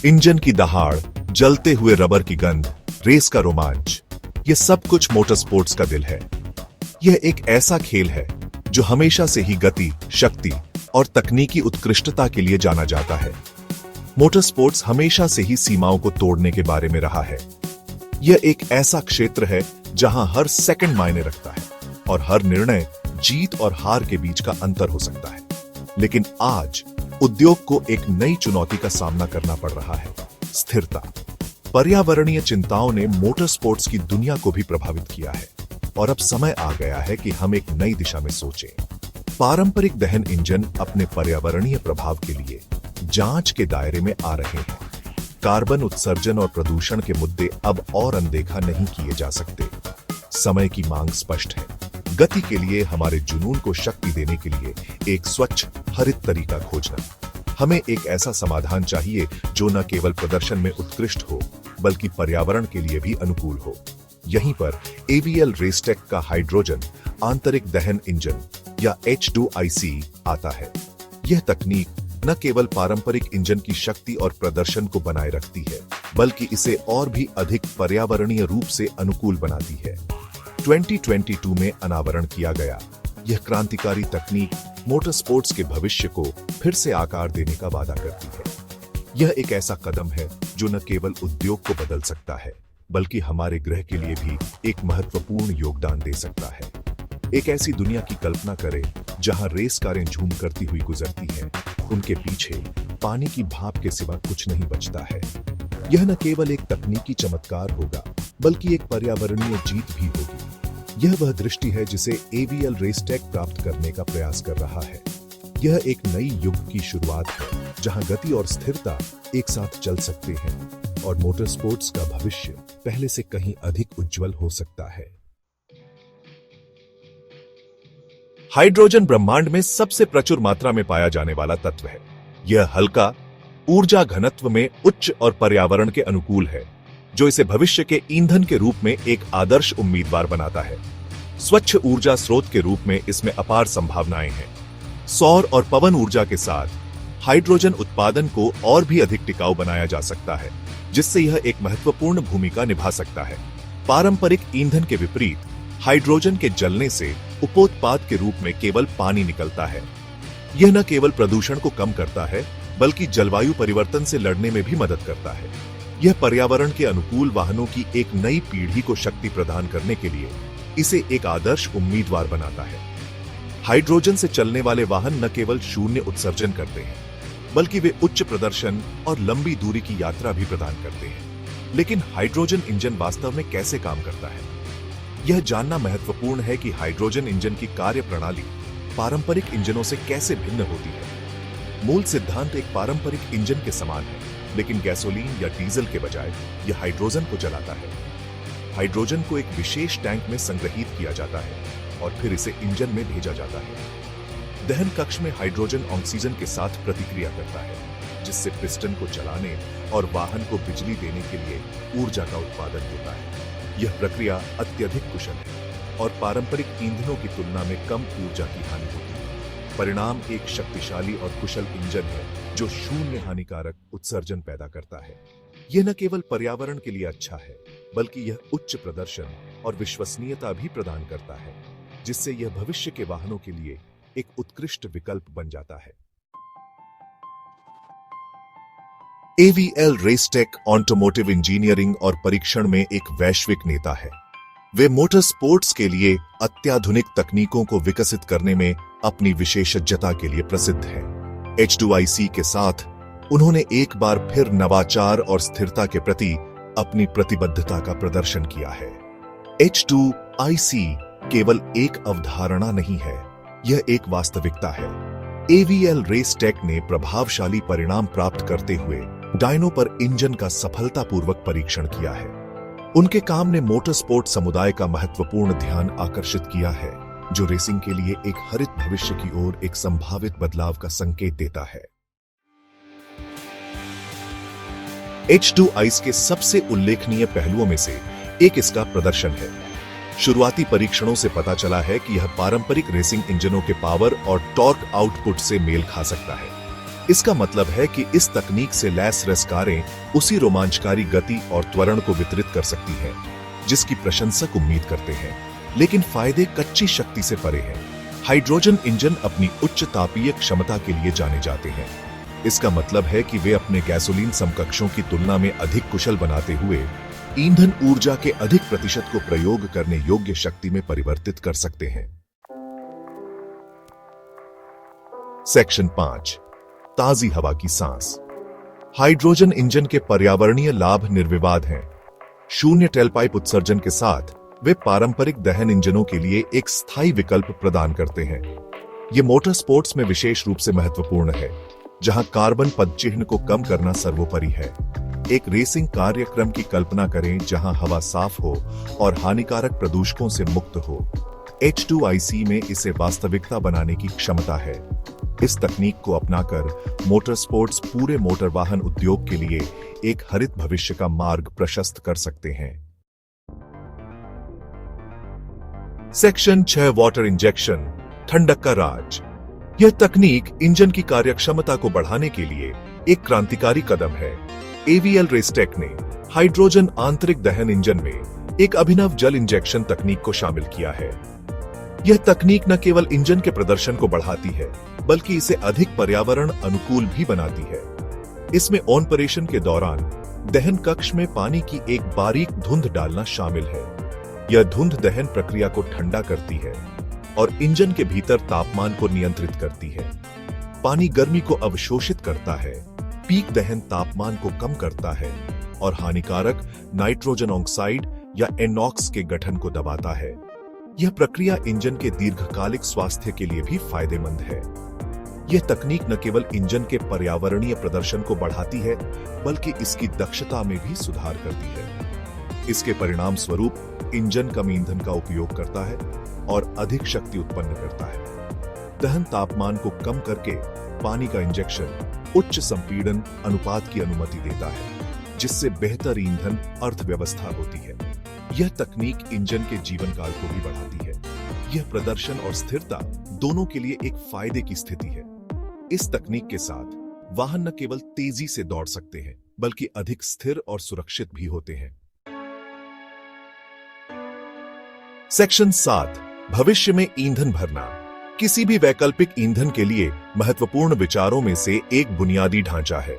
Engine की दहाड़, जलते हुए रबर की गंध, रेस का रोमांच, यह सब कुछ मोटर स्पोर्ट्स का दिल है। यह एक ऐसा खेल है जो हमेशा से ही गति, शक्ति और तकनीकी उत्कृष्टता के लिए जाना जाता है। मोटर स्पोर्ट्स हमेशा से ही सीमाओं को तोड़ने के बारे में रहा है। यह एक ऐसा क्षेत्र है जहां हर सेकंड मायने रखता है और हर निर्णय जीत और हार के बीच का अंतर हो सकता है। लेकिन आज उद्योग को एक नई चुनौती का सामना करना पड़ रहा है, स्थिरता। पर्यावरणीय चिंताओं ने मोटर स्पोर्ट्स की दुनिया को भी प्रभावित किया है और अब समय आ गया है कि हम एक नई दिशा में सोचें। पारंपरिक दहन इंजन अपने पर्यावरणीय प्रभाव के लिए जांच के दायरे में आ रहे हैं। कार्बन उत्सर्जन और प्रदूषण के मुद्दे अब और अनदेखा नहीं किए जा सकते। समय की मांग स्पष्ट है। गति के लिए हमारे जुनून को शक्ति देने के लिए एक स्वच्छ, हरित तरीका खोजना। हमें एक ऐसा समाधान चाहिए जो न केवल प्रदर्शन में उत्कृष्ट हो, बल्कि पर्यावरण के लिए भी अनुकूल हो। यहीं पर AVL रेसटेक का हाइड्रोजन आंतरिक दहन इंजन या H2IC आता है। यह तकनीक न केवल पारंपरिक इंजन की शक्ति और प्रदर्शन को बनाए रखती है, बल्कि इसे और भी अधिक पर्यावरणीय रूप से अनुकूल बनाती है। 2022 में अनावरण किया गया यह क्रांतिकारी तकनीक मोटर स्पोर्ट्स के भविष्य को फिर से आकार देने का वादा करती है। यह एक ऐसा कदम है जो न केवल उद्योग को बदल सकता है, बल्कि हमारे ग्रह के लिए भी एक महत्वपूर्ण योगदान दे सकता है। एक ऐसी दुनिया की कल्पना करें जहां रेस कारें झूम करती हुई गुजरती हैं, उनके पीछे पानी की भाप के सिवा कुछ नहीं बचता है। यह न केवल एक तकनीकी चमत्कार होगा, बल्कि एक पर्यावरणीय जीत भी होगी। यह वह दृष्टि है जिसे AVL रेसटेक प्राप्त करने का प्रयास कर रहा है। यह एक नई युग की शुरुआत है जहां गति और स्थिरता एक साथ चल सकते हैं और मोटर स्पोर्ट्स का भविष्य पहले से कहीं अधिक उज्जवल हो सकता है। हाइड्रोजन ब्रह्मांड में सबसे प्रचुर मात्रा में पाया जाने वाला तत्व है। यह हल्का, ऊर्जा घनत्व में उच्च और पर्यावरण के अनुकूल है, जो इसे भविष्य के ईंधन के रूप में एक आदर्श उम्मीदवार बनाता है। स्वच्छ ऊर्जा स्रोत के रूप में इसमें अपार संभावनाएं हैं। सौर और पवन ऊर्जा के साथ हाइड्रोजन उत्पादन को और भी अधिक टिकाऊ बनाया जा सकता है, जिससे यह एक महत्वपूर्ण भूमिका निभा सकता है। पारंपरिक ईंधन के विपरीत हाइड्रोजन के जलने से उपोत्पाद के रूप में केवल पानी निकलता है। यह न केवल प्रदूषण को कम करता है, बल्कि जलवायु परिवर्तन से लड़ने में भी मदद करता है। यह पर्यावरण के अनुकूल वाहनों की एक नई पीढ़ी को शक्ति प्रदान करने के लिए इसे एक आदर्श उम्मीदवार बनाता है। हाइड्रोजन से चलने वाले वाहन न केवल शून्य उत्सर्जन करते हैं, बल्कि वे उच्च प्रदर्शन और लंबी दूरी की यात्रा भी प्रदान करते हैं। लेकिन हाइड्रोजन इंजन वास्तव में कैसे काम करता है? यह जानना महत्वपूर्ण है कि हाइड्रोजन इंजन की कार्य प्रणाली पारंपरिक इंजनों से कैसे भिन्न होती है। मूल सिद्धांत एक पारंपरिक इंजन के समान है, लेकिन गैसोलीन या डीजल के बजाय यह हाइड्रोजन को चलाता है। हाइड्रोजन को एक विशेष टैंक में संग्रहीत किया जाता है और फिर इसे इंजन में भेजा जाता है। दहन कक्ष में हाइड्रोजन ऑक्सीजन के साथ प्रतिक्रिया करता है, जिससे पिस्टन को चलाने और वाहन को बिजली देने के लिए ऊर्जा का उत्पादन होता है। यह प्रक्रिया अत्यधिक कुशल है और पारंपरिक ईंधनों की तुलना में कम ऊर्जा की हानि होती है। परिणाम एक शक्तिशाली और कुशल इंजन है जो शून्य हानिकारक उत्सर्जन पैदा करता है। यह न केवल पर्यावरण के लिए अच्छा है, बल्कि यह उच्च प्रदर्शन और विश्वसनीयता भी प्रदान करता है, जिससे यह भविष्य के वाहनों के लिए एक उत्कृष्ट विकल्प बन जाता है। AVL रेसटेक ऑटोमोटिव इंजीनियरिंग और परीक्षण में एक वैश्विक नेता है। वे मोटर स्पोर्ट्स के लिए अत्याधुनिक तकनीकों को विकसित करने में अपनी विशेषज्ञता के लिए प्रसिद्ध है। H2IC के साथ उन्होंने एक बार फिर नवाचार और स्थिरता के प्रति अपनी प्रतिबद्धता का प्रदर्शन किया है। H2IC केवल एक अवधारणा नहीं है, यह एक वास्तविकता है। AVL रेसटेक ने प्रभावशाली परिणाम प्राप्त करते हुए डायनो पर इंजन का सफलतापूर्वक परीक्षण किया है। उनके काम ने मोटर स्पोर्ट समुदाय का महत्वपूर्ण ध्यान आकर्षित किया है, जो रेसिंग के लिए एक हरित भविष्य की ओर एक संभावित बदलाव का संकेत देता है। H2IC के सबसे उल्लेखनीय पहलुओं में से एक इसका प्रदर्शन है। शुरुआती परीक्षणों से पता चला है कि यह पारंपरिक रेसिंग इंजनों के पावर और टॉर्क आउटपुट से मेल खा सकता है। इसका मतलब है कि इस तकनीक से लैस रेस कारें उसी रोमांचकारी गति और त्वरण को वितरित कर सकती हैं, जिसकी प्रशंसक उम्मीद करते हैं। लेकिन फायदे कच्ची शक्ति से परे हैं। हाइड्रोजन इंजन अपनी उच्च तापीय क्षमता के लिए जाने जाते हैं। इसका मतलब है कि वे अपने गैसोलीन समकक्षों की तुलना में अधिक कुशल बनाते हुए ईंधन ऊर्जा के अधिक प्रतिशत को प्रयोग करने योग्य शक्ति में परिवर्तित कर सकते हैं। सेक्शन 5, ताजी हवा की सांस। हाइड्रोजन इंजन के पर्यावरणीय लाभ निर्विवाद हैं। शून्य टेलपाइप उत्सर्जन के साथ वे पारंपरिक दहन इंजनों के लिए एक स्थायी विकल्प प्रदान करते हैं। ये मोटर स्पोर्ट्स में विशेष रूप से महत्वपूर्ण है, जहां कार्बन पदचिह्न को कम करना सर्वोपरि है। एक रेसिंग कार्यक्रम की कल्पना करें जहां हवा साफ हो और हानिकारक प्रदूषकों से मुक्त हो। H2IC में इसे वास्तविकता बनाने की क्षमता है। इस तकनीक को अपनाकर मोटर स्पोर्ट्स पूरे मोटर वाहन उद्योग के लिए एक हरित भविष्य का मार्ग प्रशस्त कर सकते हैं। सेक्शन 6, वाटर इंजेक्शन, ठंडक का राज। यह तकनीक इंजन की कार्यक्षमता को बढ़ाने के लिए एक क्रांतिकारी कदम है। AVL रेसटेक ने हाइड्रोजन आंतरिक दहन इंजन में एक अभिनव जल इंजेक्शन तकनीक को शामिल किया है। यह तकनीक न केवल इंजन के प्रदर्शन को बढ़ाती है, बल्कि इसे अधिक पर्यावरण अनुकूल भी बनाती है। इसमें ऑपरेशन के दौरान दहन कक्ष में पानी की एक बारीक धुंध डालना शामिल है। यह धुंध दहन प्रक्रिया को ठंडा करती है और इंजन के भीतर तापमान को नियंत्रित करती है। पानी गर्मी को अवशोषित करता है, पीक दहन तापमान को कम करता है और हानिकारक नाइट्रोजन ऑक्साइड या एनॉक्स के गठन को दबाता है। यह प्रक्रिया इंजन के दीर्घकालिक स्वास्थ्य के लिए भी फायदेमंद है। यह तकनीक न केवल इंजन के पर्यावरणीय प्रदर्शन को बढ़ाती है, बल्कि इसकी दक्षता में भी सुधार करती है। इसके परिणाम स्वरूप इंजन कम ईंधन का उपयोग करता है और अधिक शक्ति उत्पन्न करता है। दहन तापमान को कम करके पानी का इंजेक्शन उच्च संपीड़न अनुपात की अनुमति देता है, जिससे बेहतर ईंधन अर्थव्यवस्था होती है। यह तकनीक इंजन के जीवन काल को भी बढ़ाती है। यह प्रदर्शन और स्थिरता दोनों के लिए एक फायदे की स्थिति है। इस तकनीक के साथ वाहन न केवल तेजी से दौड़ सकते हैं, बल्कि अधिक स्थिर और सुरक्षित भी होते हैं। सेक्शन 7, भविष्य में ईंधन भरना। किसी भी वैकल्पिक ईंधन के लिए महत्वपूर्ण विचारों में से एक बुनियादी ढांचा है।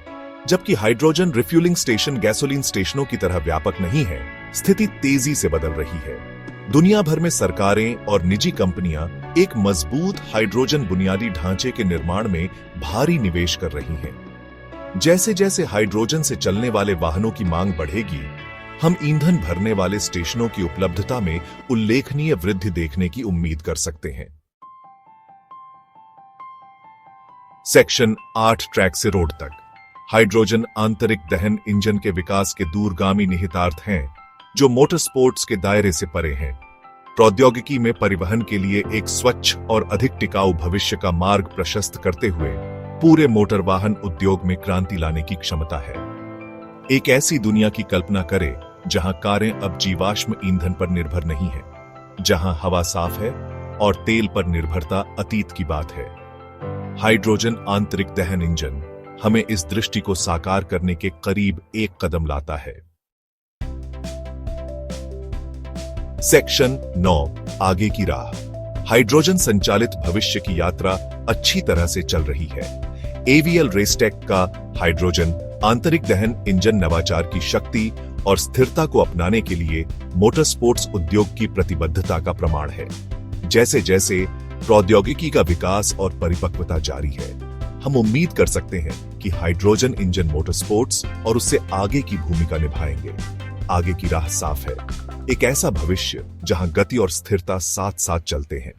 जबकि हाइड्रोजन रिफ्यूलिंग स्टेशन गैसोलीन स्टेशनों की तरह व्यापक नहीं है, स्थिति तेजी से बदल रही है। दुनिया भर में सरकारें और निजी कंपनियां एक मजबूत हाइड्रोजन बुनियादी ढांचे के निर्माण में भारी निवेश कर रही हैं। जैसे जैसे हाइड्रोजन से चलने वाले वाहनों की मांग बढ़ेगी, हम ईंधन भरने वाले स्टेशनों की उपलब्धता में उल्लेखनीय वृद्धि देखने की उम्मीद कर सकते हैं। सेक्शन 8, ट्रैक से रोड तक। हाइड्रोजन आंतरिक दहन इंजन के विकास के दूरगामी निहितार्थ हैं, जो मोटर स्पोर्ट्स के दायरे से परे हैं। प्रौद्योगिकी में परिवहन के लिए एक स्वच्छ और अधिक टिकाऊ भविष्य का मार्ग प्रशस्त करते हुए पूरे मोटर वाहन उद्योग में क्रांति लाने की क्षमता है। एक ऐसी दुनिया की कल्पना करें जहां कारें अब जीवाश्म ईंधन पर निर्भर नहीं है, जहां हवा साफ है और तेल पर निर्भरता अतीत की बात है। हाइड्रोजन आंतरिक दहन इंजन हमें इस दृष्टि को साकार करने के करीब एक कदम लाता है। सेक्शन 9, आगे की राह। हाइड्रोजन संचालित भविष्य की यात्रा अच्छी तरह से चल रही है। AVL रेसटेक का हाइड्रोजन आंतरिक दहन इंजन नवाचार की शक्ति और स्थिरता को अपनाने के लिए मोटर स्पोर्ट्स उद्योग की प्रतिबद्धता का प्रमाण है। जैसे जैसे प्रौद्योगिकी का विकास और परिपक्वता जारी है, हम उम्मीद कर सकते हैं कि हाइड्रोजन इंजन मोटर स्पोर्ट्स और उससे आगे की भूमिका निभाएंगे। आगे की राह साफ है, एक ऐसा भविष्य जहां गति और स्थिरता साथ साथ चलते हैं।